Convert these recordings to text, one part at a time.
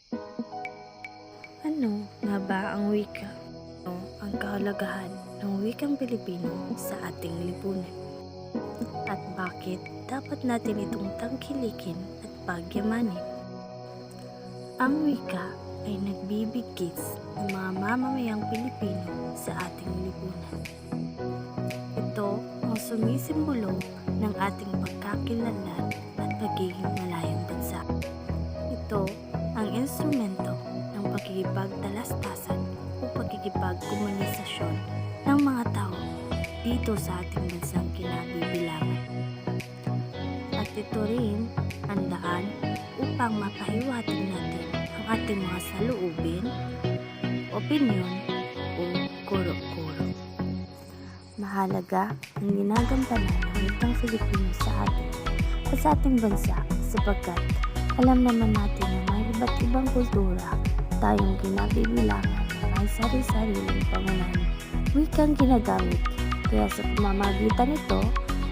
Ano nga ba ang wika? Ano ang kahalagahan ng wikang Pilipino sa ating lipunan? At bakit dapat natin itong tangkilikin at pagyamanin? Ang wika ay nagbibigkis ng mga mamamayang Pilipino sa ating lipunan. Ito ang sumisimbolo ng ating pagkakilanlan at pagiging malayang bansa. Ito ang instrumento ng pagkikipagtalastasan o pagkikipagkomunisasyon ng mga tao dito sa ating bansang kinabibilangan. At ito rin ang daan upang mapahiwatig natin ang ating mga saloobin, opinyon o kuro-kuro. Mahalaga ang ginagampanan ng wikang Filipino sa atin at sa ating bansa sapagkat alam naman natin na may iba't ibang kultura tayong kinabibilangan na may sari-sariling pangunahin wikang ginagamit, kaya sa pamamagitan nito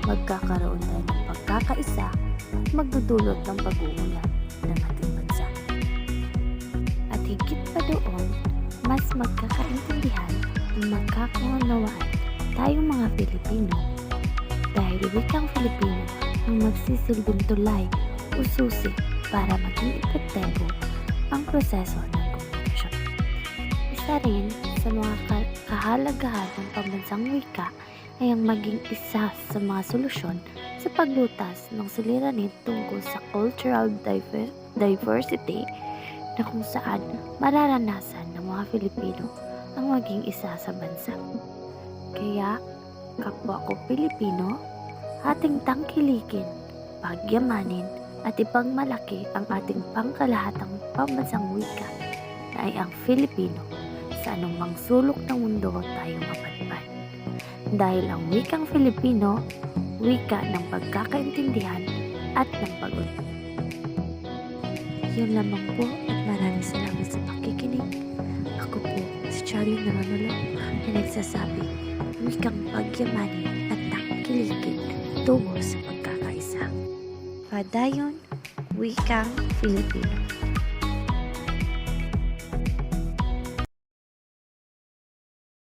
magkakaroon tayo ng pagkakaisa at magdudulot ng pag-uunlad ng ating bansa. At higit pa doon, mas magkakaintindihan at magkakaunawaan tayong mga Pilipino dahil wikang Filipino ang magsisilbing tulay o susi para maging epektibo ang proseso ng komunikasyon. Isa rin sa mga kahalagahan ng pambansang wika ay ang maging isa sa mga solusyon sa paglutas ng suliranin tungkol sa cultural diversity na kung saan mararanasan ng mga Filipino ang maging isa sa bansa. Kaya, kapwa ko Pilipino, ating tangkilikin, pagyamanin at ipagmalaki ang ating pangkalahatang pambansang wika na ay ang Filipino sa anumang sulok ng mundo tayo mapadpad. Dahil ang wikang Filipino, wika ng pagkakaintindihan at ng pag-unlad. Yun lamang po at maraming salamat sa pakikinig. Ako po si Charlie Naranolo na nagsasabi, wikang pagyamanin at tangkilikin tungo sa pagkakaisa. Padayon, wikang Filipino.